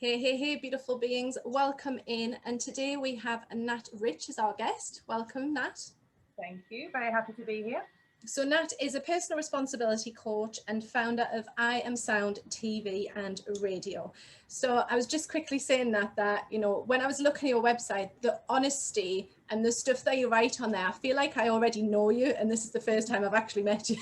Hey, hey, hey, beautiful beings. Welcome in. And today we have Nat Rich as our guest. Welcome, Nat. Thank you. Very happy to be here. So Nat is a personal responsibility coach and founder of I Am Sound TV and radio. So I was just quickly saying that, you know, when I was looking at your website, the honesty and the stuff that you write on there, I feel like I already know you. And this is the first time I've actually met you.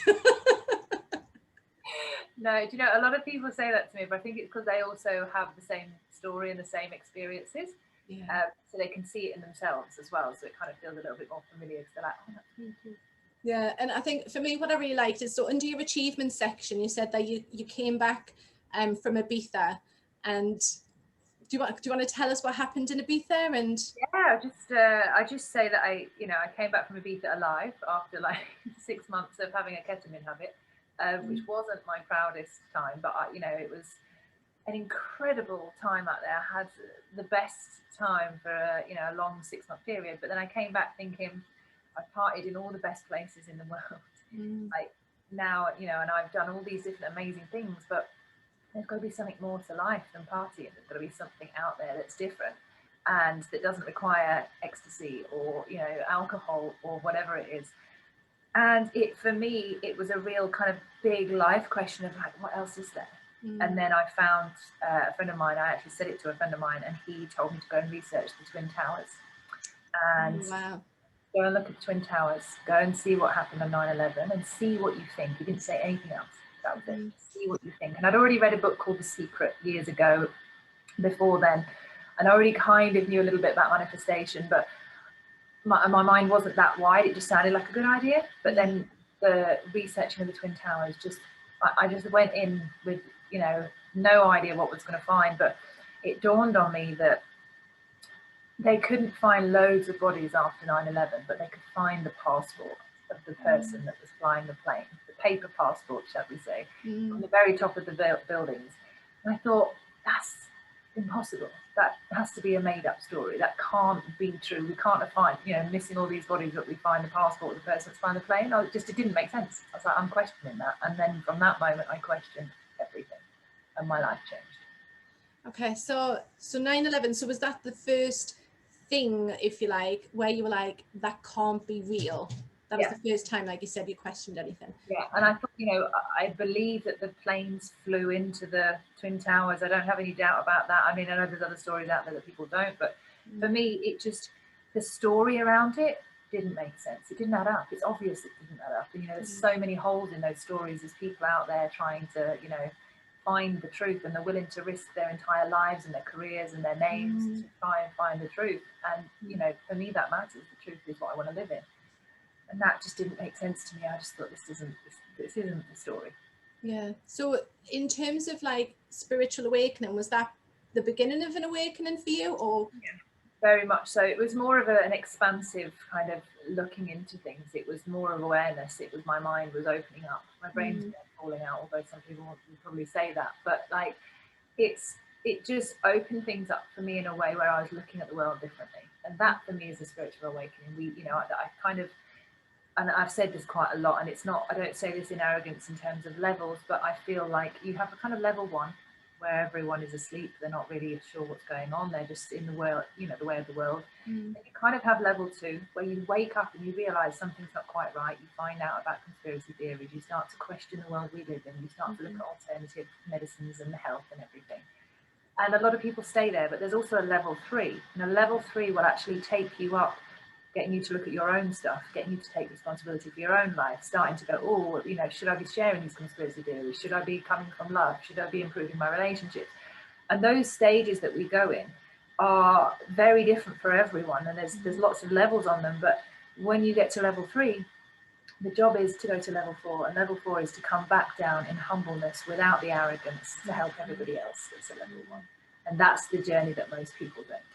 No, do you know, a lot of people say that to me, but I think it's because they also have the same story and the same experiences. Yeah. So they can see it in themselves as well. So it kind of feels a little bit more familiar because they're like, oh, that's me too. Yeah, and I think for me, what I really liked is, so under your achievement section, you said that you came back from Ibiza, and do you want to tell us what happened in Ibiza? And yeah, I just say that I came back from Ibiza alive after like 6 months of having a ketamine habit, which wasn't my proudest time, but it was an incredible time out there. I had the best time for a long 6-month period, but then I came back thinking I partied in all the best places in the world. Like now, and I've done all these different amazing things, but there's got to be something more to life than partying. There's got to be something out there that's different and that doesn't require ecstasy or alcohol or whatever it is. And for me, it was a real kind of big life question of like, what else is there? And then I found a friend of mine. I actually said it to a friend of mine, and he told me to go and research the Twin Towers and go and look at the Twin Towers, go and see what happened on 9/11 and see what you think. He didn't say anything else. That was it. See what you think. And I'd already read a book called The Secret years ago before then, and I already kind of knew a little bit about manifestation, but my mind wasn't that wide. It just sounded like a good idea. But then the researching of the Twin Towers, I just went in with no idea what was going to find, but it dawned on me that they couldn't find loads of bodies after 9/11, but they could find the passport of the person that was flying the plane, the paper passport, shall we say, on the very top of the buildings. And I thought, that's impossible. That has to be a made-up story. That can't be true. We can't find, missing all these bodies, but we find the passport of the person that's flying the plane. It didn't make sense. I was like, I'm questioning that. And then from that moment, I questioned everything, and my life changed. Okay, so 9/11. So was that the first thing, if you like, where you were like, that can't be real? That was the first time, like you said, you questioned anything. Yeah, and I thought, I believe that the planes flew into the Twin Towers. I don't have any doubt about that. I mean, I know there's other stories out there that people don't, but for me, the story around it didn't make sense. It didn't add up. It's obvious it didn't add up. And, there's so many holes in those stories. There's people out there trying to, find the truth, and they're willing to risk their entire lives and their careers and their names to try and find the truth. And, for me, that matters. The truth is what I want to live in. And that just didn't make sense to me. I just thought this isn't the story. Yeah. So in terms of like spiritual awakening, was that the beginning of an awakening for you, or? Yeah, very much so. It was more of an expansive kind of looking into things. It was more of awareness. It was my mind was opening up. My brain's falling out, although some people would probably say that. But like it just opened things up for me in a way where I was looking at the world differently. And that for me is a spiritual awakening. I kind of, and I've said this quite a lot, and it's not, I don't say this in arrogance in terms of levels, but I feel like you have a kind of level 1 where everyone is asleep. They're not really sure what's going on. They're just in the world, the way of the world. And you kind of have level 2 where you wake up and you realize something's not quite right. You find out about conspiracy theories. You start to question the world we live in. You start to look at alternative medicines and health and everything. And a lot of people stay there, but there's also a level 3. And a level 3 will actually take you up, getting you to look at your own stuff, getting you to take responsibility for your own life, starting to go, oh, should I be sharing these conspiracy theories? Should I be coming from love? Should I be improving my relationships? And those stages that we go in are very different for everyone. And there's lots of levels on them. But when you get to level 3, the job is to go to level 4. And level 4 is to come back down in humbleness without the arrogance to help everybody else that's at level 1. And that's the journey that most people don't do.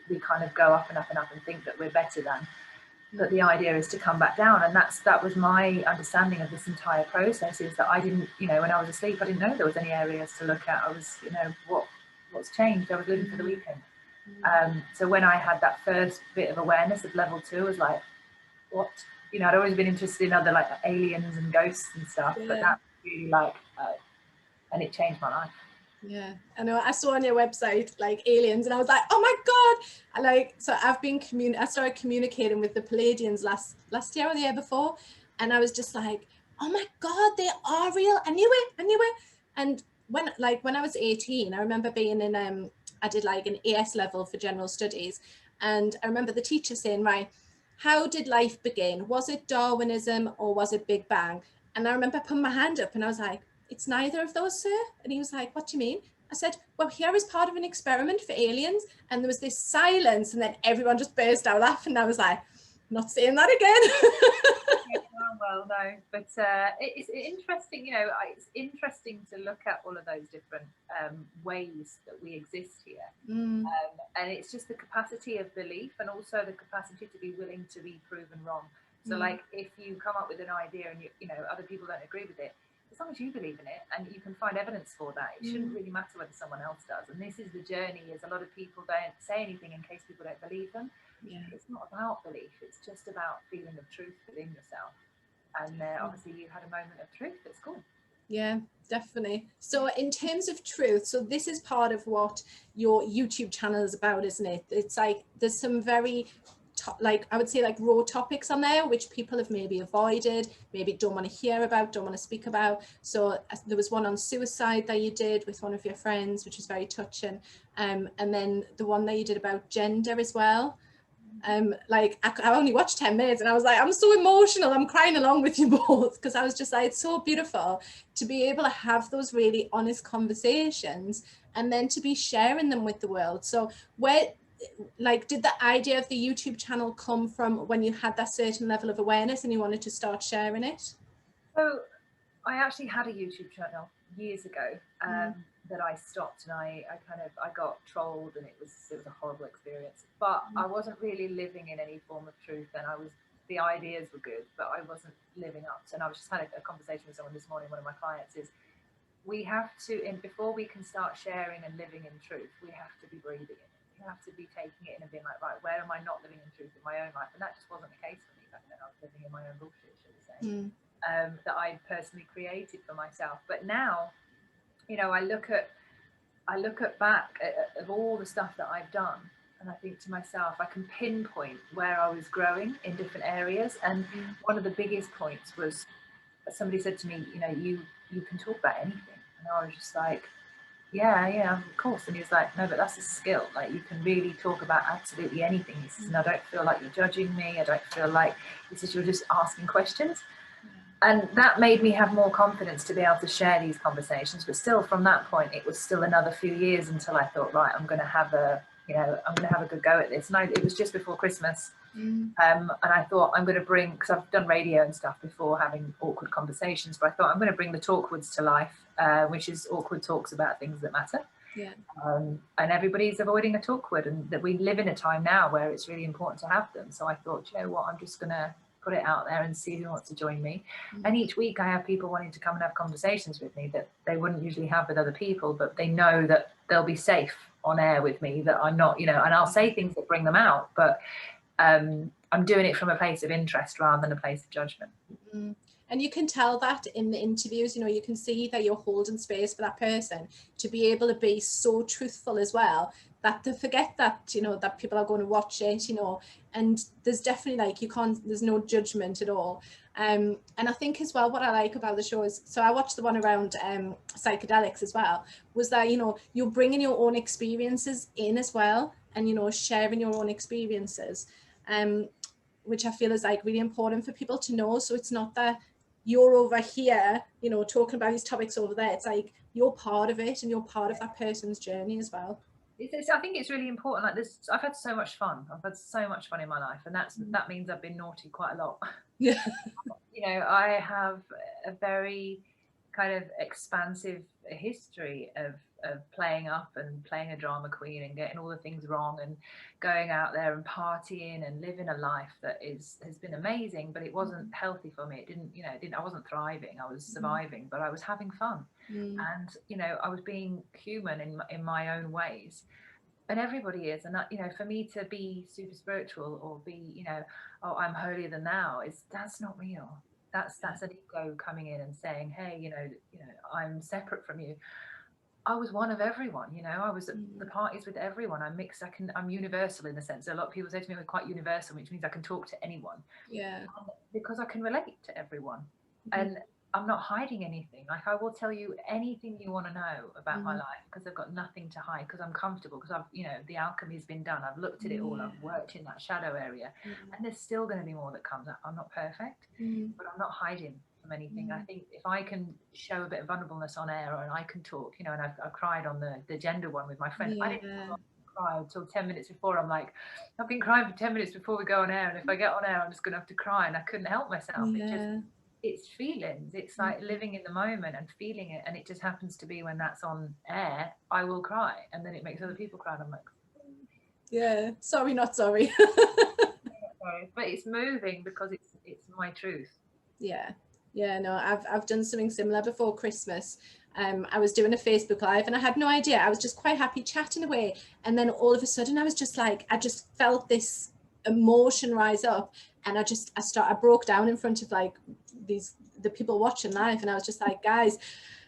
We kind of go up and up and up and think that we're better than, but the idea is to come back down. And that was my understanding of this entire process, is that I didn't, when I was asleep, I didn't know there was any areas to look at. I was, what's changed? I was living for the weekend. So when I had that first bit of awareness of level 2, I was like, what? I'd always been interested in other like aliens and ghosts and stuff, but that really and it changed my life. Yeah, I know. I saw on your website like aliens, and I was like, oh my god! So I've been I started communicating with the Palladians last year or the year before, and I was just like, oh my god, they are real. I knew it. I knew it. And when I was 18, I remember being in I did like an AS level for general studies, and I remember the teacher saying, right, how did life begin? Was it Darwinism or was it Big Bang? And I remember putting my hand up, and I was like, it's neither of those, sir. And he was like, what do you mean? I said, well, here is part of an experiment for aliens. And there was this silence, and then everyone just burst out laughing. I was like, not saying that again. Well, no, but it's interesting, it's interesting to look at all of those different ways that we exist here. And it's just the capacity of belief, and also the capacity to be willing to be proven wrong. So like, if you come up with an idea and other people don't agree with it, as long as you believe in it and you can find evidence for that, it shouldn't really matter whether someone else does. And this is the journey, is a lot of people don't say anything in case people don't believe them. Yeah. It's not about belief, it's just about feeling of truth within yourself. And obviously you had a moment of truth. That's cool. Yeah, definitely. So in terms of truth, so this is part of what your YouTube channel is about, isn't it? It's like there's some very I would say like raw topics on there which people have maybe avoided, maybe don't want to hear about, don't want to speak about. So there was one on suicide that you did with one of your friends, which was very touching, and then the one that you did about gender as well. I only watched 10 minutes and I was like, I'm so emotional, I'm crying along with you both, because I was just like, it's so beautiful to be able to have those really honest conversations and then to be sharing them with the world. So did the idea of the YouTube channel come from when you had that certain level of awareness and you wanted to start sharing it? So I actually had a YouTube channel years ago that I stopped, and I got trolled, and it was a horrible experience. But I wasn't really living in any form of truth, and the ideas were good, but I wasn't living up to. And I was just had a conversation with someone this morning. One of my clients is, we have to, and before we can start sharing and living in truth, we have to be breathing it. You have to be taking it in and being like, right, where am I not living in truth in my own life? And that just wasn't the case for me back then. I was living in my own bullshit, should we say, that I personally created for myself. But now, I look at back of all the stuff that I've done, and I think to myself, I can pinpoint where I was growing in different areas. And one of the biggest points was, somebody said to me, you can talk about anything. And I was just like, yeah, of course. And he was like, no, but that's a skill. Like, you can really talk about absolutely anything. He says, and I don't feel like you're judging me. I don't feel like, he says, you're just asking questions. And that made me have more confidence to be able to share these conversations. But still, from that point, it was still another few years until I thought, right, I'm going to have a good go at this. And it was just before Christmas. And I thought, I'm going to bring, because I've done radio and stuff before, having awkward conversations, but I thought I'm going to bring the Talkwoods to life, which is awkward talks about things that matter. Yeah. And everybody's avoiding a talkwood, and that we live in a time now where it's really important to have them. So I thought, you know what, I'm just going to put it out there and see who wants to join me. And each week I have people wanting to come and have conversations with me that they wouldn't usually have with other people, but they know that they'll be safe on air with me, that I'm not, and I'll say things that bring them out, but I'm doing it from a place of interest rather than a place of judgment. And you can tell that in the interviews, you can see that you're holding space for that person to be able to be so truthful as well, that they forget that, that people are going to watch it, and there's definitely there's no judgment at all. And I think as well, what I like about the show is, so I watched the one around psychedelics as well, was that, you're bringing your own experiences in as well, and, sharing your own experiences, which I feel is really important for people to know. So it's not that you're over here, talking about these topics over there. It's like you're part of it and you're part of that person's journey as well. I think it's really important. Like this, I've had so much fun. I've had so much fun in my life, and that means I've been naughty quite a lot. Yeah. I have a very kind of expansive history of playing up and playing a drama queen and getting all the things wrong and going out there and partying and living a life that has been amazing, but it wasn't healthy for me. I wasn't thriving. I was surviving, but I was having fun. And I was being human in my own ways, and everybody is. And for me to be super spiritual or be, oh, I'm holier than thou, that's not real. That's an ego coming in and saying, hey, I'm separate from you. I was one of everyone, you know. I was at the parties with everyone. I'm mixed. I'm universal in the sense that a lot of people say to me, we're quite universal, which means I can talk to anyone. Yeah. And because I can relate to everyone. And I'm not hiding anything. Like, I will tell you anything you want to know about my life, because I've got nothing to hide, because I'm comfortable, because I've, you know, the alchemy's been done. I've looked at it all. I've worked in that shadow area, and there's still going to be more that comes up. I'm not perfect, but I'm not hiding from anything. I think if I can show a bit of vulnerableness on air, and I can talk, you know, and I cried on the gender one with my friend. I didn't cry until 10 minutes before. I'm like, I've been crying for 10 minutes before we go on air, and if I get on air, I'm just going to have to cry, and I couldn't help myself. It's feelings. It's like living in the moment and feeling it, and it just happens to be when that's on air, I will cry, and then it makes other people cry, and I'm like, sorry, not sorry. But it's moving because it's my truth. No, I've done something similar before Christmas. I was doing a Facebook Live, and I had no idea. I was just quite happy chatting away, and then all of a sudden I was just like, I just felt this emotion rise up, and I broke down in front of like the people watching live, and I was just like, guys,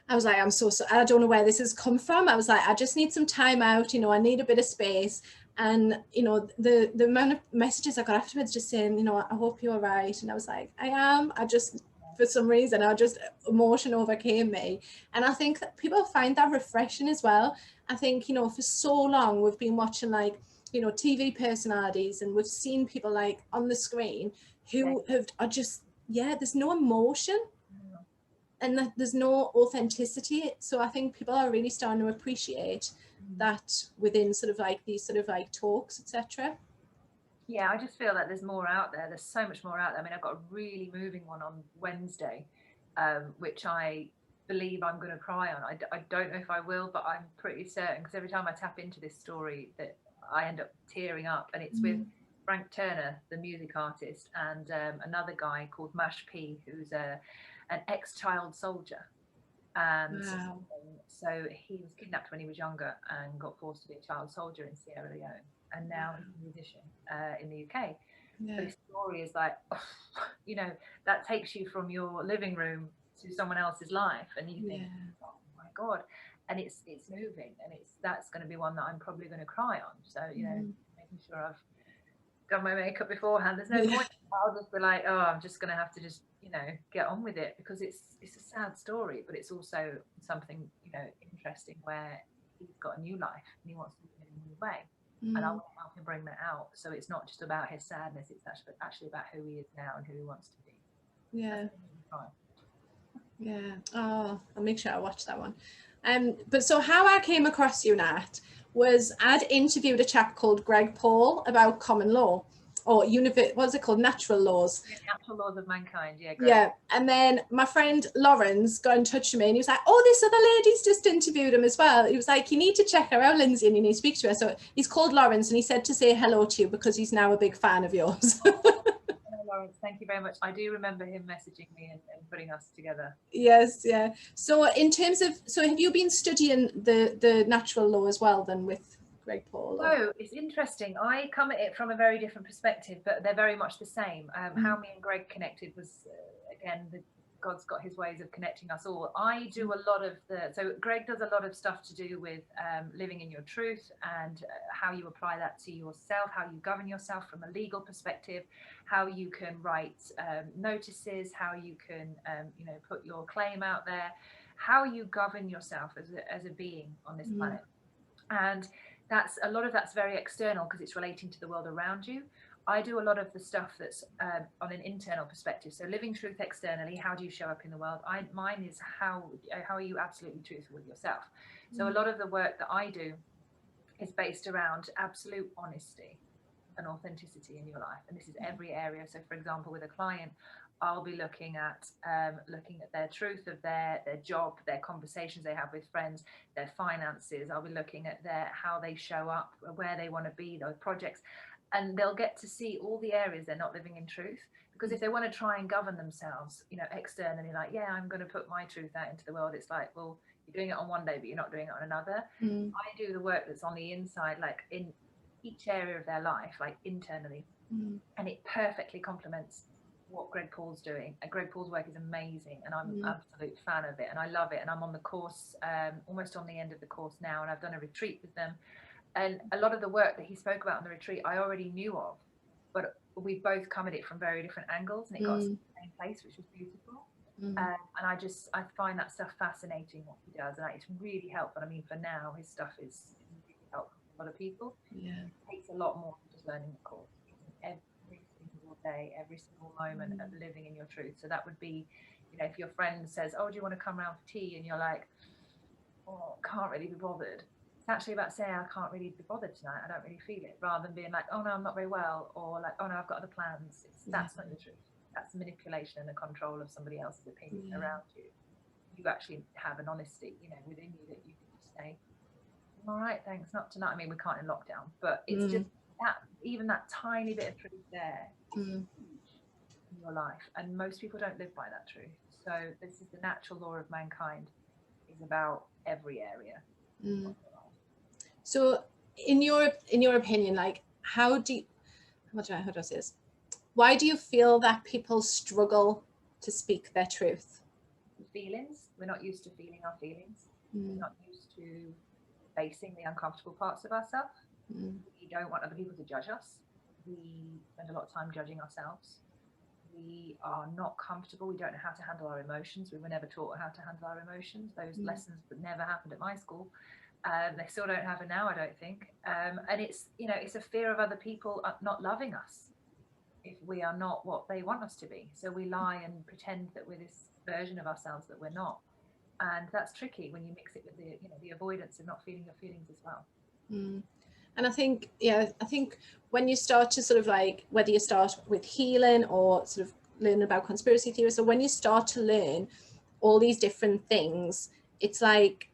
I was like, I'm so I don't know where this has come from. I was like, I just need some time out, you know, I need a bit of space. And you know, the amount of messages I got afterwards just saying, you know, I hope you're all right. And I was like, I am. For some reason, emotion overcame me. And I think that people find that refreshing as well. I think, you know, for so long we've been watching, like, you know, TV personalities, and we've seen people like on the screen who are just, there's no emotion, and that there's no authenticity. So I think people are really starting to appreciate that within sort of like these sort of like talks, etc. Yeah, I just feel like there's more out there. There's so much more out there. I mean, I've got a really moving one on Wednesday, which I believe I'm going to cry on. I don't know if I will, but I'm pretty certain, because every time I tap into this story that I end up tearing up. And it's with Frank Turner, the music artist, and another guy called Mash P, who's an ex-child soldier. And so he was kidnapped when he was younger and got forced to be a child soldier in Sierra Leone. And now he's a musician in the UK. But his story is like, you know, that takes you from your living room to someone else's life, and you think, oh my God. And it's moving, and that's going to be one that I'm probably going to cry on. So, you know, making sure I've done my makeup beforehand. There's no point. I'll just be like, oh, I'm just going to have to just, you know, get on with it, because it's a sad story, but it's also something, you know, interesting, where he's got a new life and he wants to live in a new way. And I want to help him bring that out. So it's not just about his sadness, it's actually about who he is now and who he wants to be. Oh, I'll make sure I watch that one. But so how I came across you, Nat, was I'd interviewed a chap called Greg Paul about common law, or what's it called? Natural laws. Natural laws of mankind, And then my friend Lawrence got in touch with me, and he was like, oh, this other lady's just interviewed him as well. He was like, you need to check her out, Lindsay, and you need to speak to her. So he's called Lawrence, and he said to say hello to you because he's now a big fan of yours. Lawrence, thank you very much. I do remember him messaging me and putting us together. Yes, yeah. So in terms of, have you been studying the natural law as well then with Greg Paul? So it's interesting. I come at it from a very different perspective, but they're very much the same. How me and Greg connected was, again, God's got his ways of connecting us all. I do a lot of so Greg does a lot of stuff to do with living in your truth, and how you apply that to yourself, how you govern yourself from a legal perspective, how you can write notices, how you can, you know, put your claim out there, how you govern yourself as a being on this planet. And a lot of that's very external, because it's relating to the world around you. I do a lot of the stuff that's on an internal perspective. So living truth externally, how do you show up in the world? Mine is how are you absolutely truthful with yourself? So a lot of the work that I do is based around absolute honesty and authenticity in your life. And this is every area. So for example, with a client, I'll be looking at their truth of their job, their conversations they have with friends, their finances. I'll be looking at how they show up, where they want to be, those projects. And they'll get to see all the areas they're not living in truth. Because if they want to try and govern themselves, you know, externally, like, yeah, I'm going to put my truth out into the world, it's like, well, you're doing it on one day, but you're not doing it on another. I do the work that's on the inside, like in each area of their life, like internally. And it perfectly complements what Greg Paul's doing. And Greg Paul's work is amazing, and I'm an absolute fan of it, and I love it. And I'm on the course, almost on the end of the course now, and I've done a retreat with them. And a lot of the work that he spoke about on the retreat, I already knew of, but we both come at it from very different angles, and it got us to the same place, which was beautiful. And I find that stuff fascinating, what he does, and it's really helpful. I mean, for now, his stuff is really helpful for a lot of people. Yeah. It takes a lot more than just learning the course. Every single day, every single moment of living in your truth. So that would be, you know, if your friend says, oh, do you want to come round for tea? And you're like, oh, can't really be bothered. It's actually about saying, I can't really be bothered tonight. I don't really feel it, rather than being like, oh no, I'm not very well, or like, oh no, I've got other plans. That's not the truth. That's manipulation and the control of somebody else's opinion around you. You actually have an honesty, you know, within you that you can just say, all right, thanks, not tonight. I mean, we can't in lockdown, but it's just that, even that tiny bit of truth there in your life. And most people don't live by that truth. So this is the natural law of mankind, is about every area. So in your opinion, like, how do I say this? Why do you feel that people struggle to speak their truth? Feelings. We're not used to feeling our feelings. We're not used to facing the uncomfortable parts of ourselves. We don't want other people to judge us. We spend a lot of time judging ourselves. We are not comfortable. We don't know how to handle our emotions. We were never taught how to handle our emotions. Those lessons that never happened at my school. They still don't happen now, I don't think. And it's, you know, it's a fear of other people not loving us if we are not what they want us to be. So we lie and pretend that we're this version of ourselves that we're not. And that's tricky when you mix it with the, you know, the avoidance of not feeling your feelings as well. And I think, when you start to sort of like, whether you start with healing or sort of learning about conspiracy theories, or when you start to learn all these different things, it's like,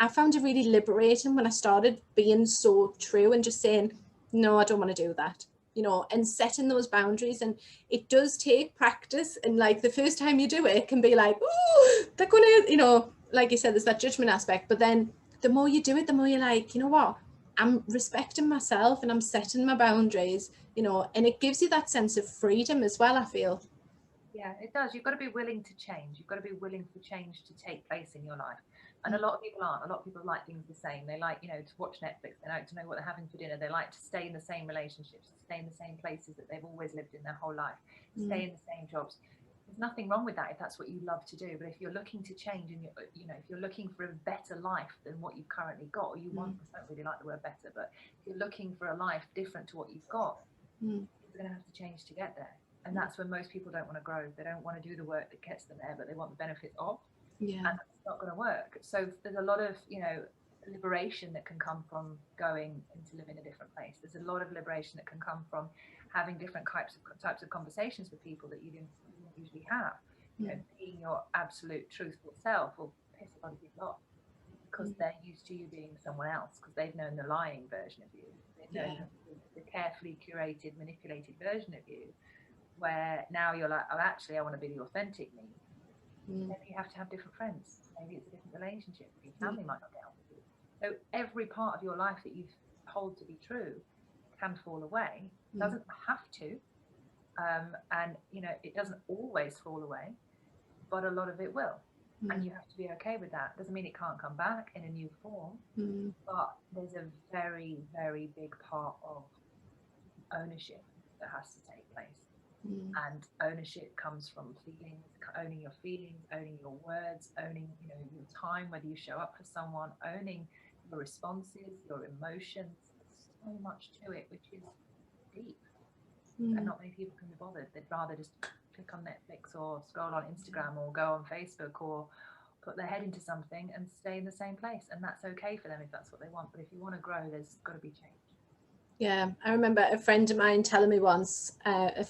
I found it really liberating when I started being so true and just saying, no, I don't want to do that, you know, and setting those boundaries. And it does take practice. And like the first time you do it, it can be like, oh, they're going to, you know, like you said, there's that judgment aspect. But then the more you do it, the more you're like, you know what, I'm respecting myself and I'm setting my boundaries, you know, and it gives you that sense of freedom as well, I feel. Yeah, it does. You've got to be willing to change. You've got to be willing for change to take place in your life. And a lot of people aren't. A lot of people like things the same. They like, you know, to watch Netflix. They like to know what they're having for dinner. They like to stay in the same relationships, stay in the same places that they've always lived in their whole life, stay in the same jobs. There's nothing wrong with that if that's what you love to do. But if you're looking to change and you know, if you're looking for a better life than what you've currently got, or you want, I don't really like the word better, but if you're looking for a life different to what you've got, you're going to have to change to get there. And that's when most people don't want to grow. They don't want to do the work that gets them there, but they want the benefits of. And that's not going to work. So there's a lot of, you know, liberation that can come from going into living in a different place. There's a lot of liberation that can come from having different types of conversations with people that you didn't usually have. You know, being your absolute truthful self will piss a lot of people off because they're used to you being someone else, because they've known the lying version of you. They've known the carefully curated, manipulated version of you, where now you're like, oh, actually, I want to be the authentic me. Maybe you have to have different friends. Maybe it's a different relationship. Your family might not get on with you. So every part of your life that you hold to be true can fall away. It doesn't have to. And, you know, it doesn't always fall away, but a lot of it will. And you have to be okay with that. Doesn't mean it can't come back in a new form, but there's a very, very big part of ownership that has to take place. And ownership comes from feelings, owning your feelings, owning your words, owning, you know, your time, whether you show up for someone, owning your responses, your emotions. There's so much to it, which is deep. And not many people can be bothered. They'd rather just click on Netflix or scroll on Instagram or go on Facebook or put their head into something and stay in the same place. And that's okay for them if that's what they want. But if you want to grow, there's got to be change. Yeah, I remember a friend of mine telling me once,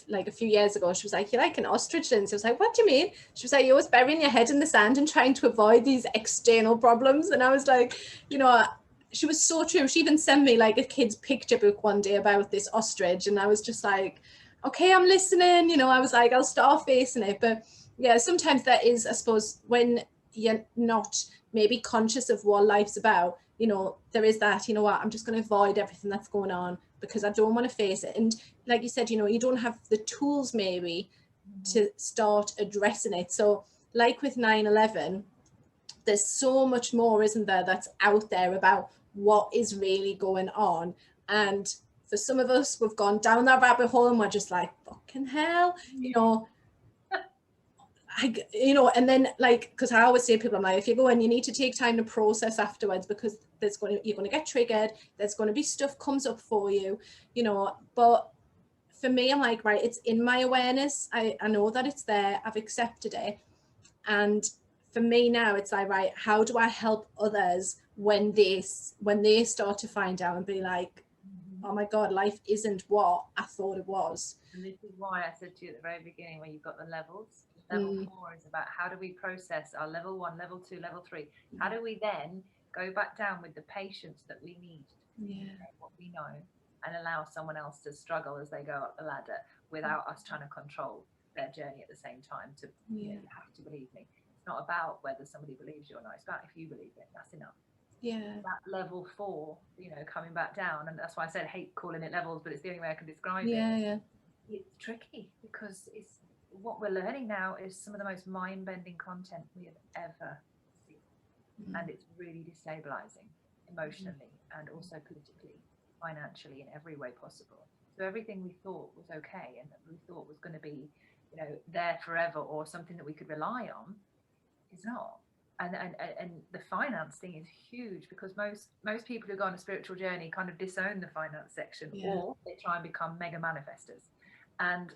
like a few years ago, she was like, you're like an ostrich, Lindsay. I was like, what do you mean? She was like, you're always burying your head in the sand and trying to avoid these external problems. And I was like, you know, she was so true. She even sent me like a kid's picture book one day about this ostrich. And I was just like, okay, I'm listening. You know, I was like, I'll start facing it. But yeah, sometimes that is, I suppose, when you're not maybe conscious of what life's about, you know, there is that, you know what, I'm just going to avoid everything that's going on. because I don't want to face it. And like you said, you know, you don't have the tools maybe to start addressing it. So like with 9/11, there's so much more, isn't there, that's out there about what is really going on. And for some of us, we've gone down that rabbit hole and we're just like, fucking hell, you know. You know, and then like, because I always say to people, I'm like, if you go in, you need to take time to process afterwards, because you're going to get triggered, there's going to be stuff comes up for you, you know. But for me, I'm like, right, it's in my awareness, I know that it's there, I've accepted it. And for me now, it's like, right, how do I help others when they start to find out and be like, oh my God, life isn't what I thought it was. And this is why I said to you at the very beginning, where you've got the levels. Level 4 is about how do we process our level 1, level 2, level 3. How do we then go back down with the patience that we need to know what we know, and allow someone else to struggle as they go up the ladder without us trying to control their journey at the same time. To you have to believe me. It's not about whether somebody believes you or not. It's about if you believe it, that's enough. That level 4, you know, coming back down, and that's why I said I hate calling it levels, but it's the only way I can describe it. It's tricky because it's what we're learning now is some of the most mind-bending content we have ever seen, and it's really destabilizing emotionally and also politically, financially, in every way possible. So everything we thought was okay and that we thought was going to be, you know, there forever or something that we could rely on is not. And the finance thing is huge, because most people who go on a spiritual journey kind of disown the finance section, or they try and become mega manifestors, and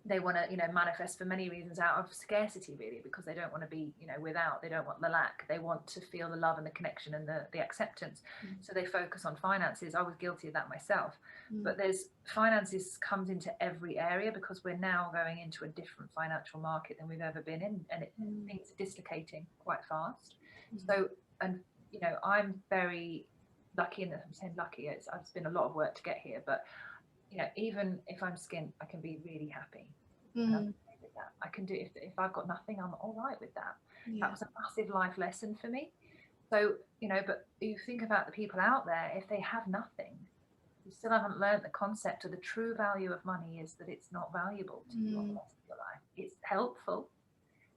they want to, you know, manifest for many reasons out of scarcity, really, because they don't want to be, you know, without. They don't want the lack. They want to feel the love and the connection and the acceptance. So they focus on finances. I was guilty of that myself. But there's finances comes into every area, because we're now going into a different financial market than we've ever been in, and things are dislocating quite fast. So, and you know, I'm very lucky, and I'm saying lucky, it's been a lot of work to get here, but you know, even if I'm skint, I can be really happy. And I'm okay with that. I can do if I've got nothing, I'm all right with that. That was a massive life lesson for me. So, you know, but you think about the people out there, if they have nothing, you still haven't learned the concept of the true value of money is that it's not valuable to you on the rest of your life. It's helpful,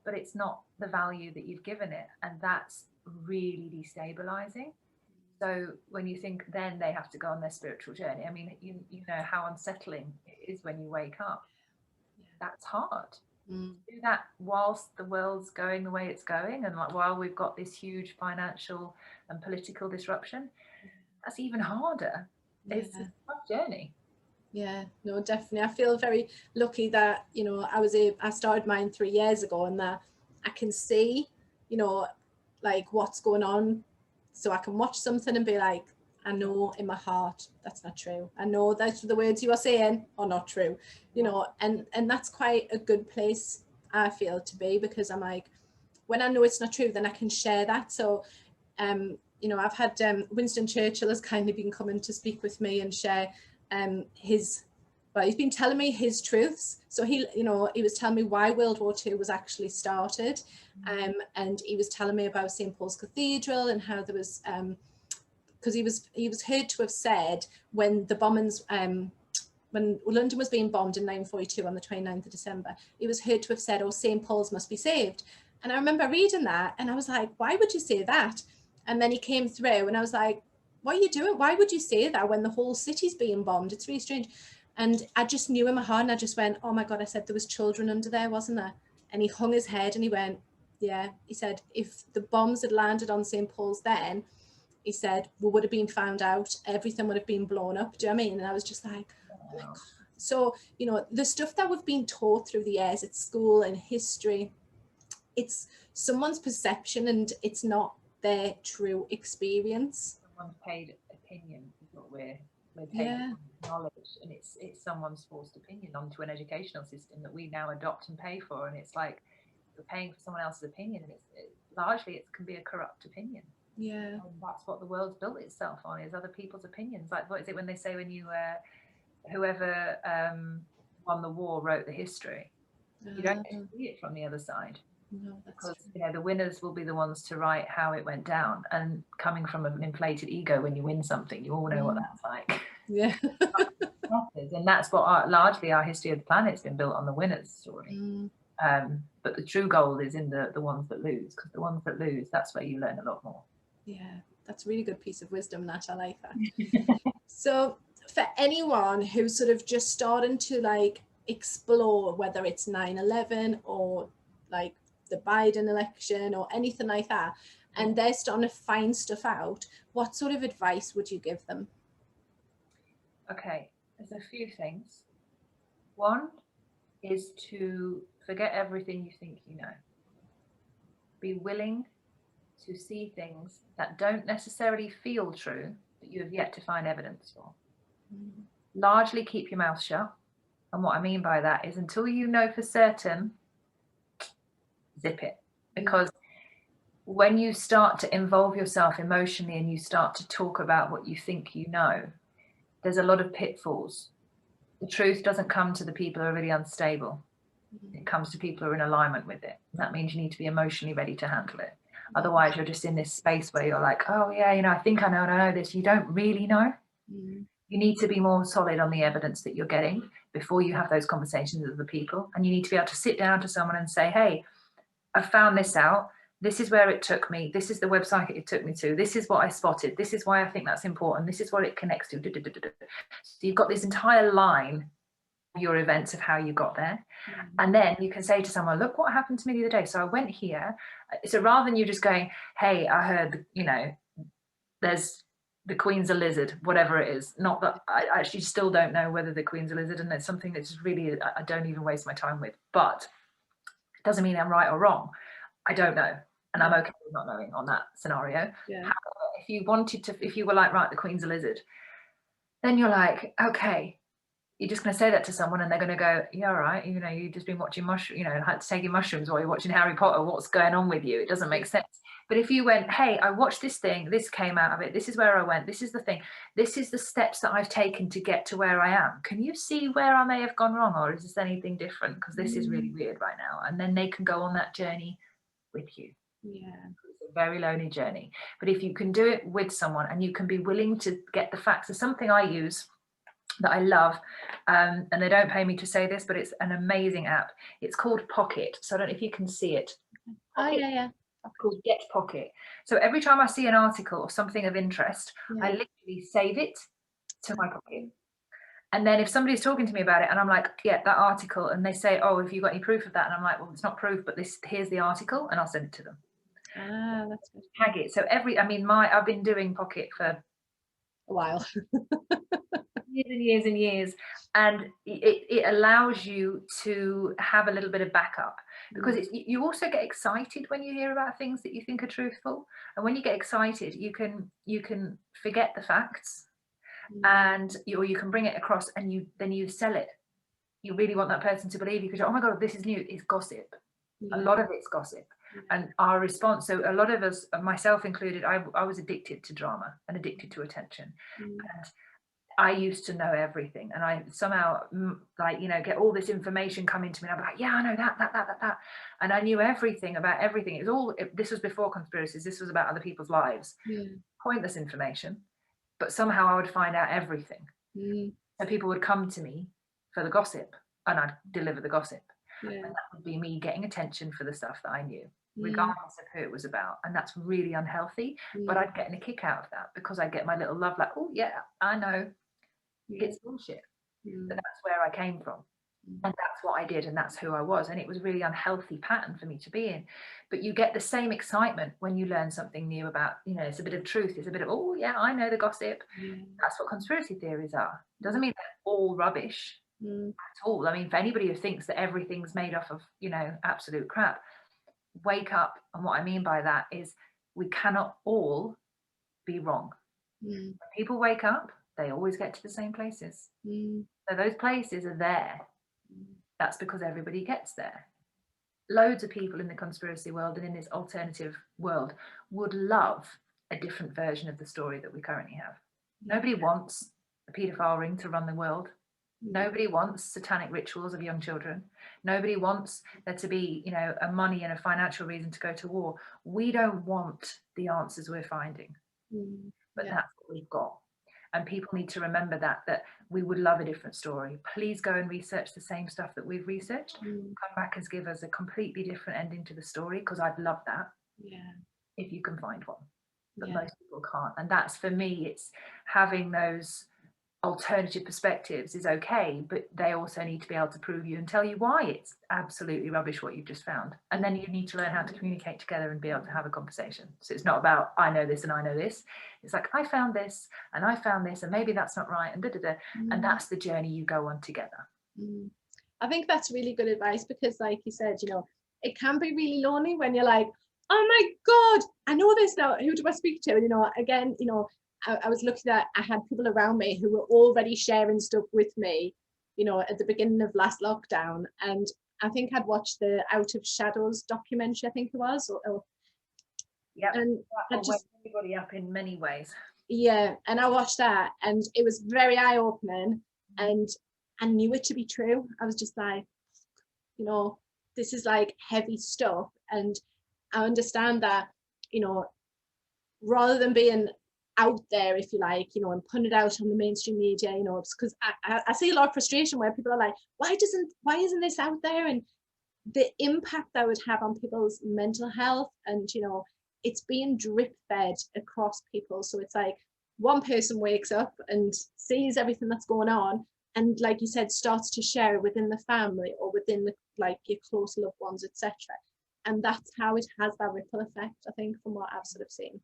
but it's not the value that you've given it. And that's really destabilizing. So when you think then they have to go on their spiritual journey, I mean, you know how unsettling it is when you wake up. That's hard. To do that whilst the world's going the way it's going, and like while we've got this huge financial and political disruption, that's even harder. It's a tough journey. Yeah, no, definitely. I feel very lucky that, you know, I started mine 3 years ago, and that I can see, you know, like what's going on. So I can watch something and be like, I know in my heart that's not true. I know that the words you are saying are not true, you know, and that's quite a good place, I feel, to be, because I'm like, when I know it's not true, then I can share that. So, you know, I've had Winston Churchill has kindly been coming to speak with me and share he's been telling me his truths. So he was telling me why World War II was actually started, and he was telling me about St. Paul's Cathedral and how there was because he was heard to have said when the bombings when London was being bombed in 1942 on the 29th of December, he was heard to have said, oh, St. Paul's must be saved. And I remember reading that and I was like, why would you say that? And then he came through and I was like, what are you doing? Why would you say that when the whole city's being bombed? It's really strange. And I just knew in my heart, and I just went, oh my God, I said there was children under there, wasn't there? And he hung his head and he went, yeah. He said, if the bombs had landed on St. Paul's then, he said, we would have been found out, everything would have been blown up. Do you know what I mean? And I was just like, oh my God. So, you know, the stuff that we've been taught through the years at school and history, it's someone's perception and it's not their true experience. Someone's paid opinion is what we're paid knowledge, and it's someone's forced opinion onto an educational system that we now adopt and pay for, and it's like we're paying for someone else's opinion, and largely it can be a corrupt opinion. Yeah, and that's what the world's built itself on, is other people's opinions. Like, what is it when they say when you whoever won the war wrote the history? You don't see it from the other side. No, because you know the winners will be the ones to write how it went down, and coming from an inflated ego when you win something, you all know what that's like. Yeah. And that's what largely our history of the planet's been built on, the winner's story. But the true gold is in the ones that lose, because the ones that lose, that's where you learn a lot more. Yeah, that's a really good piece of wisdom, Nat. I like that. So for anyone who's sort of just starting to like explore, whether it's 9/11 or like the Biden election or anything like that, and they're starting to find stuff out, what sort of advice would you give them? Okay, there's a few things. One is to forget everything you think you know. Be willing to see things that don't necessarily feel true, but you have yet to find evidence for. Largely keep your mouth shut. And what I mean by that is, until you know for certain, zip it. Because when you start to involve yourself emotionally and you start to talk about what you think you know, there's a lot of pitfalls. The truth doesn't come to the people who are really unstable. It comes to people who are in alignment with it. And that means you need to be emotionally ready to handle it. Otherwise, you're just in this space where you're like, oh yeah, you know, I think I know and I know this. You don't really know. You need to be more solid on the evidence that you're getting before you have those conversations with other people. And you need to be able to sit down to someone and say, hey, I found this out. This is where it took me. This is the website it took me to. This is what I spotted. This is why I think that's important. This is what it connects to. So you've got this entire line of your events of how you got there. And then you can say to someone, look what happened to me the other day. So I went here. So rather than you just going, hey, I heard, you know, there's the Queen's a lizard, whatever it is. Not that I actually still don't know whether the Queen's a lizard, and it's something that's really, I don't even waste my time with. But it doesn't mean I'm right or wrong. I don't know. And I'm okay with not knowing on that scenario. However, if you wanted to, if you were like, right, the Queen's a lizard, then you're like, okay, you're just going to say that to someone and they're going to go, yeah, all right, you know, you've just been watching taking mushrooms while you're watching Harry Potter. What's going on with you? It doesn't make sense. But if you went, hey, I watched this thing, this came out of it, this is where I went, this is the thing, this is the steps that I've taken to get to where I am. Can you see where I may have gone wrong, or is this anything different? Because this is really weird right now. And then they can go on that journey with you. Yeah, it's a very lonely journey. But if you can do it with someone and you can be willing to get the facts, there's something I use that I love, and they don't pay me to say this, but it's an amazing app. It's called Pocket. So I don't know if you can see it. Pocket. Oh yeah. Called Get Pocket. So every time I see an article or something of interest, I literally save it to my Pocket. And then if somebody's talking to me about it and I'm like, yeah, that article, and they say, oh, have you got any proof of that? And I'm like, well, it's not proof, but here's the article, and I'll send it to them. Ah, that's good. Tag it. So I've been doing Pocket for a while. years and years and years, and it allows you to have a little bit of backup, because you also get excited when you hear about things that you think are truthful, and when you get excited you can forget the facts, and you can bring it across, and then you sell it. You really want that person to believe you, because oh my god, this is new. It's gossip. A lot of it's gossip. And our response, so a lot of us, myself included, I was addicted to drama and addicted to attention, and I used to know everything, and I somehow get all this information coming to me, and I'm like, yeah, I know that, and I knew everything about everything. This was before conspiracies. This was about other people's lives. Pointless information, but somehow I would find out everything. So people would come to me for the gossip, and I'd deliver the gossip. And that would be me getting attention for the stuff that I knew, regardless of who it was about. And that's really unhealthy, but I'd get a kick out of that, because I get my little love, like, oh yeah, I know. It's bullshit. But that's where I came from, and that's what I did, and that's who I was, and it was a really unhealthy pattern for me to be in. But you get the same excitement when you learn something new about, it's a bit of truth, it's a bit of, oh yeah, I know the gossip. That's what conspiracy theories are. Doesn't mean they're all rubbish at all. I mean, for anybody who thinks that everything's made off of absolute crap, wake up. And what I mean by that is, we cannot all be wrong. When people wake up, they always get to the same places. So those places are there. That's because everybody gets there. Loads of people in the conspiracy world and in this alternative world would love a different version of the story that we currently have. Nobody wants a paedophile ring to run the world. Nobody wants satanic rituals of young children. Nobody wants there to be, a money and a financial reason to go to war. We don't want the answers we're finding, but that's what we've got. And people need to remember that we would love a different story. Please go and research the same stuff that we've researched. Come back and give us a completely different ending to the story, because I'd love that. Yeah. If you can find one. But Yeah. most people can't. And that's, for me, it's having those alternative perspectives is okay, but they also need to be able to prove you and tell you why it's absolutely rubbish what you've just found. And then you need to learn how to communicate together and be able to have a conversation. So it's not about I know this and I know this. It's like I found this and I found this and maybe that's not right and and that's the journey you go on together. I think that's really good advice, because like you said, you know, it can be really lonely when you're like, oh my God, I know this now, who do I speak to? And, you know, again, you know, I was looking at, I had people around me who were already sharing stuff with me, you know, at the beginning of last lockdown. And I think I'd watched the Out of Shadows documentary, I think it was. Yeah, and that will wake everybody up in many ways. Yeah, and I watched that and it was very eye-opening, and I knew it to be true. I was just like, you know, this is like heavy stuff. And I understand that, you know, rather than being out there, if you like, you know, and putting it out on the mainstream media, you know, because I see a lot of frustration where people are like, why isn't this out there? And the impact that would have on people's mental health, and, you know, it's being drip fed across people. So it's like one person wakes up and sees everything that's going on, and like you said, starts to share within the family or within the, like, your close loved ones, etc. And that's how it has that ripple effect, I think, from what I've sort of seen.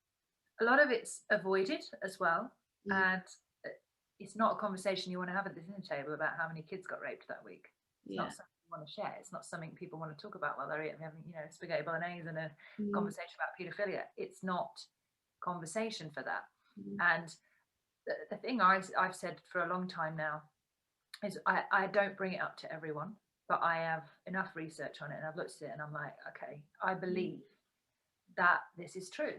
A lot of it's avoided as well, and it's not a conversation you want to have at the dinner table about how many kids got raped that week. It's not something you want to share. It's not something people want to talk about while they're having, you know, spaghetti bolognese and a conversation about paedophilia. It's not conversation for that. And the thing I've said for a long time now is I don't bring it up to everyone, but I have enough research on it, and I've looked at it and I'm like, okay, I believe that this is true.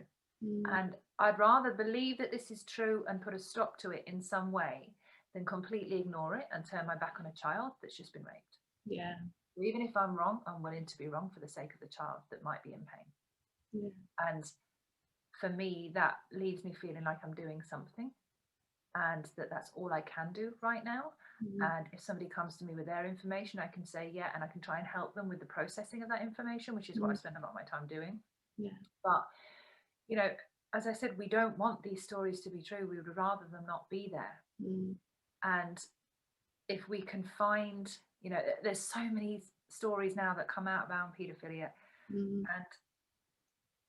And I'd rather believe that this is true and put a stop to it in some way than completely ignore it and turn my back on a child that's just been raped. Yeah. Even if I'm wrong, I'm willing to be wrong for the sake of the child that might be in pain. And for me, that leaves me feeling like I'm doing something, and that's all I can do right now. And if somebody comes to me with their information, I can say, yeah, and I can try and help them with the processing of that information, which is what I spend a lot of my time doing. But, you know, as I said, we don't want these stories to be true. We would rather them not be there. And if we can find, you know, there's so many stories now that come out about paedophilia, and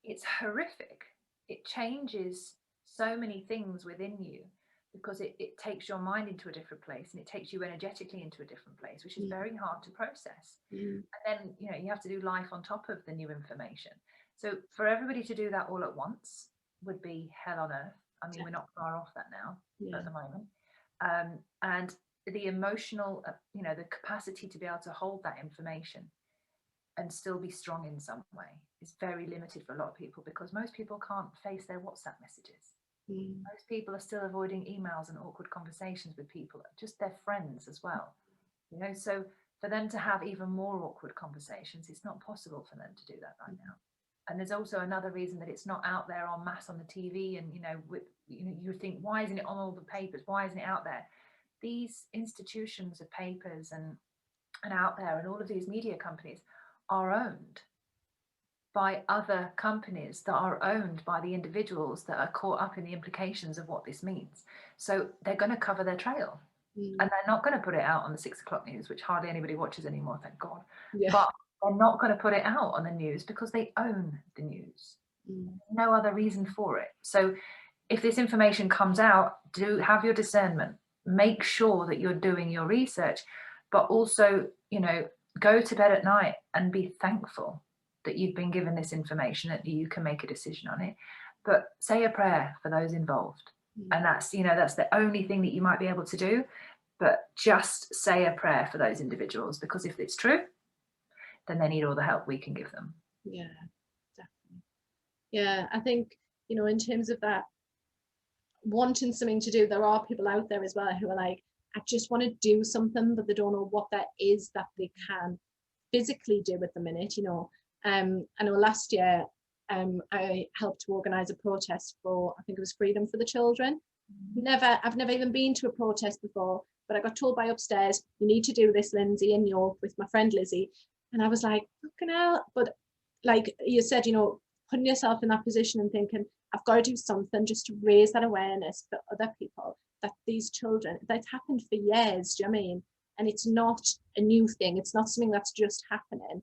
it's horrific. It changes so many things within you, because it takes your mind into a different place, and it takes you energetically into a different place, which is very hard to process. And then, you know, you have to do life on top of the new information. So for everybody to do that all at once would be hell on earth. I mean, we're not far off that now at the moment. And the emotional, you know, the capacity to be able to hold that information and still be strong in some way is very limited for a lot of people, because most people can't face their WhatsApp messages. Most people are still avoiding emails and awkward conversations with people, just their friends as well. You know, so for them to have even more awkward conversations, it's not possible for them to do that right now. And there's also another reason that it's not out there en masse on the TV. And, you know, you think, why isn't it on all the papers? Why isn't it out there? These institutions of papers and out there, and all of these media companies are owned by other companies that are owned by the individuals that are caught up in the implications of what this means. So they're going to cover their trail, and they're not going to put it out on the 6 o'clock news, which hardly anybody watches anymore, thank God. But they're not going to put it out on the news because they own the news. No other reason for it. So if this information comes out, do have your discernment. Make sure that you're doing your research, but also, you know, go to bed at night and be thankful that you've been given this information, that you can make a decision on it. But say a prayer for those involved. And that's, you know, that's the only thing that you might be able to do. But just say a prayer for those individuals, because if it's true, then they need all the help we can give them. Yeah, definitely. Yeah, I think, you know, in terms of that, wanting something to do, there are people out there as well who are like, I just want to do something, but they don't know what that is that they can physically do at the minute. You know, I know last year I helped to organise a protest for, I think it was Freedom for the Children. I've never even been to a protest before, but I got told by upstairs, you need to do this, Lindsay, in York with my friend Lizzie. And I was like, fucking hell. But like you said, you know, putting yourself in that position and thinking, I've got to do something just to raise that awareness for other people, that these children, that's happened for years, do you know what I mean? And it's not a new thing. It's not something that's just happening.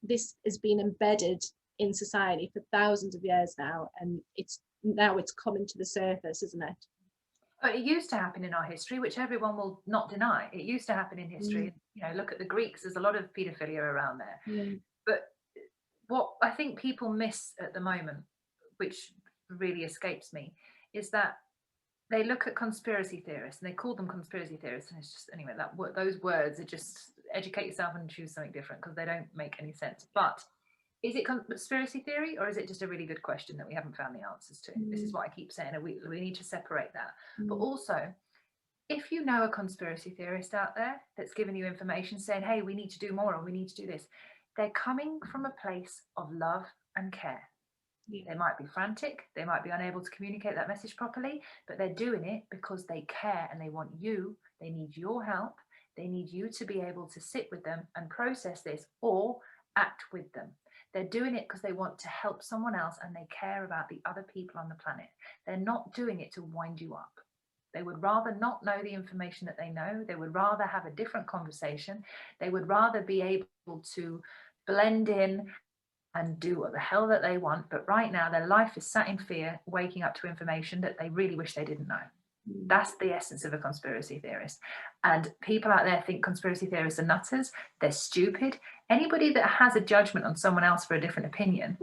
This has been embedded in society for thousands of years now, and it's coming to the surface, isn't it? It used to happen in our history, which everyone will not deny. It used to happen in history. You know, look at the Greeks. There's a lot of paedophilia around there. But what I think people miss at the moment, which really escapes me, is that they look at conspiracy theorists and they call them conspiracy theorists, and it's just, anyway, those words are just, educate yourself and choose something different, because they don't make any sense. But is it conspiracy theory, or is it just a really good question that we haven't found the answers to? This is what I keep saying, we need to separate that. But also, if you know a conspiracy theorist out there that's giving you information saying, hey, we need to do more, or we need to do this, they're coming from a place of love and care. They might be frantic, they might be unable to communicate that message properly, but they're doing it because they care and they want you, they need your help, they need you to be able to sit with them and process this or act with them. They're doing it because they want to help someone else and they care about the other people on the planet. They're not doing it to wind you up. They would rather not know the information that they know. They would rather have a different conversation. They would rather be able to blend in and do what the hell that they want. But right now, their life is sat in fear, waking up to information that they really wish they didn't know. That's the essence of a conspiracy theorist. And people out there think conspiracy theorists are nutters. They're stupid. Anybody that has a judgment on someone else for a different opinion,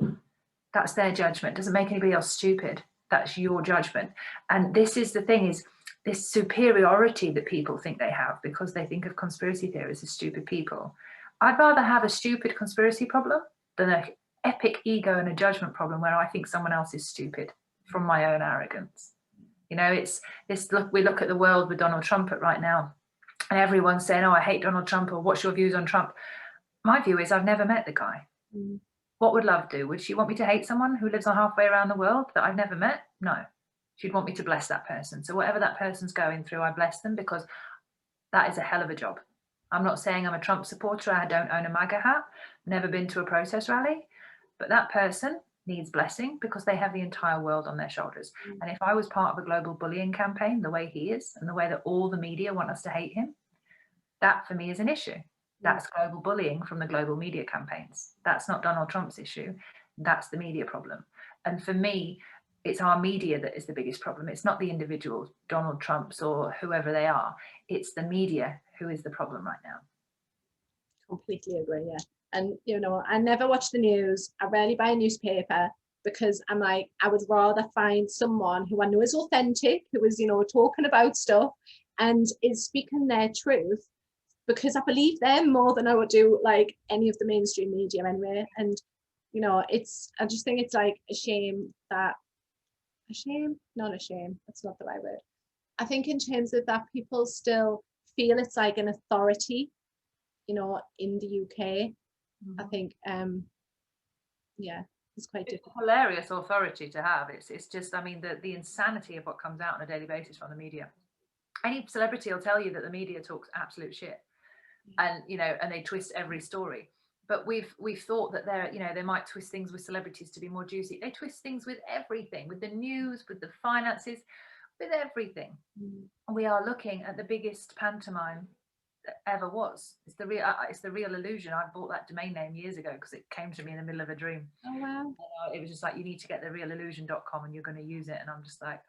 that's their judgment. Doesn't make anybody else stupid. That's your judgment. And this is the thing, is this superiority that people think they have because they think of conspiracy theorists as stupid people. I'd rather have a stupid conspiracy problem than an epic ego and a judgment problem where I think someone else is stupid from my own arrogance. You know, it's this, we look at the world with Donald Trump right now, and everyone's saying, oh, I hate Donald Trump, or what's your views on Trump? My view is I've never met the guy. What would love do? Would she want me to hate someone who lives on halfway around the world that I've never met? No. She'd want me to bless that person. So whatever that person's going through, I bless them, because that is a hell of a job. I'm not saying I'm a Trump supporter. I don't own a MAGA hat, never been to a protest rally, but that person needs blessing because they have the entire world on their shoulders. And if I was part of a global bullying campaign, the way he is and the way that all the media want us to hate him, that for me is an issue. That's global bullying from the global media campaigns. That's not Donald Trump's issue. That's the media problem. And for me, it's our media that is the biggest problem. It's not the individual Donald Trumps or whoever they are. It's the media who is the problem right now. Completely agree, yeah. And, you know, I never watch the news. I rarely buy a newspaper because I'm like, I would rather find someone who I know is authentic, who is, you know, talking about stuff and is speaking their truth, because I believe them more than I would do like any of the mainstream media anyway. And, you know, I just think it's like a shame, that's not the right word. I think in terms of that, people still feel it's like an authority, you know, in the UK. I think, yeah, it's quite difficult. It's a hilarious authority to have. It's just, I mean, the insanity of what comes out on a daily basis from the media. Any celebrity will tell you that the media talks absolute shit, and you know, and they twist every story. But we've thought that they might twist things with celebrities to be more juicy. They twist things with everything, with the news, with the finances, with everything. We are looking at the biggest pantomime that ever was. It's the real illusion. I bought that domain name years ago because it came to me in the middle of a dream. Oh wow. It was just like, you need to get therealillusion.com and you're going to use it. And I'm just like,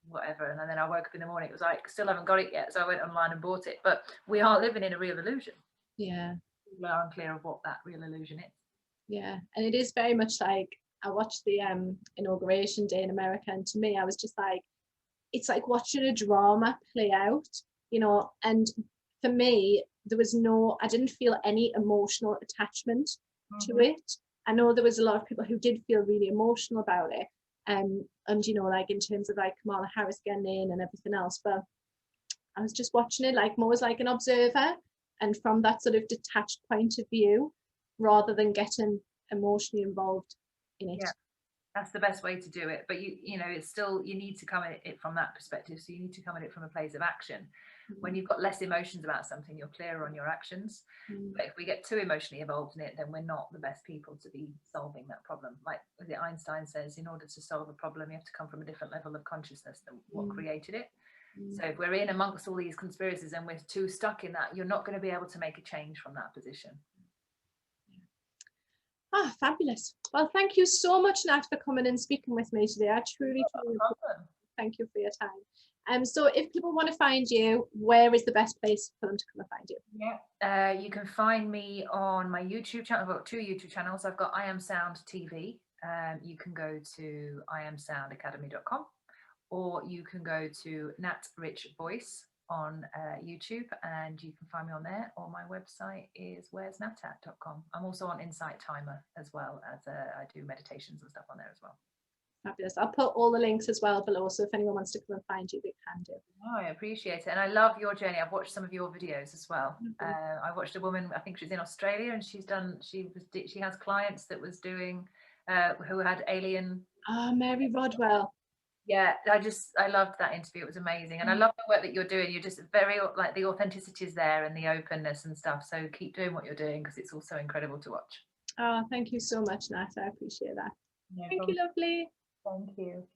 whatever. And then I woke up in the morning, it was like, still haven't got it yet. So I went online and bought it. But we are living in a real illusion. Yeah. People are unclear of what that real illusion is. Yeah. And it is very much like, I watched the inauguration day in America, and to me, I was just like, it's like watching a drama play out, you know. And for me, I didn't feel any emotional attachment to it. I know there was a lot of people who did feel really emotional about it. And you know, like in terms of like Kamala Harris getting in and everything else, but I was just watching it like more as like an observer and from that sort of detached point of view, rather than getting emotionally involved in it. Yeah. That's the best way to do it. But you know, it's still, you need to come at it from that perspective. So you need to come at it from a place of action. When you've got less emotions about something, you're clearer on your actions. But if we get too emotionally involved in it, then we're not the best people to be solving that problem. Like Einstein says, in order to solve a problem, you have to come from a different level of consciousness than what created it. So if we're in amongst all these conspiracies and we're too stuck in that, you're not going to be able to make a change from that position. Ah, fabulous. Well, thank you so much, Nat, for coming and speaking with me today. I truly thank you for your time. So if people want to find you, where is the best place for them to come and find you? Yeah, you can find me on my YouTube channel. I've got 2 YouTube channels. I've got I Am Sound TV. You can go to iamsoundacademy.com, or you can go to Nat Rich Voice on YouTube, and you can find me on there, or my website is where'snatat.com. I'm also on Insight Timer, as well as I do meditations and stuff on there as well. Fabulous. I'll put all the links as well below, so if anyone wants to come and find you, they can do. Oh, I appreciate it, and I love your journey. I've watched some of your videos as well. I watched a woman, I think she's in Australia, and she has clients that was doing who had alien. Mary Rodwell. Yeah, I loved that interview. It was amazing. And I love the work that you're doing. You're just very, like, the authenticity is there and the openness and stuff. So keep doing what you're doing, because it's also incredible to watch. Oh, thank you so much, Nat. I appreciate that. Thank you, lovely. Thank you.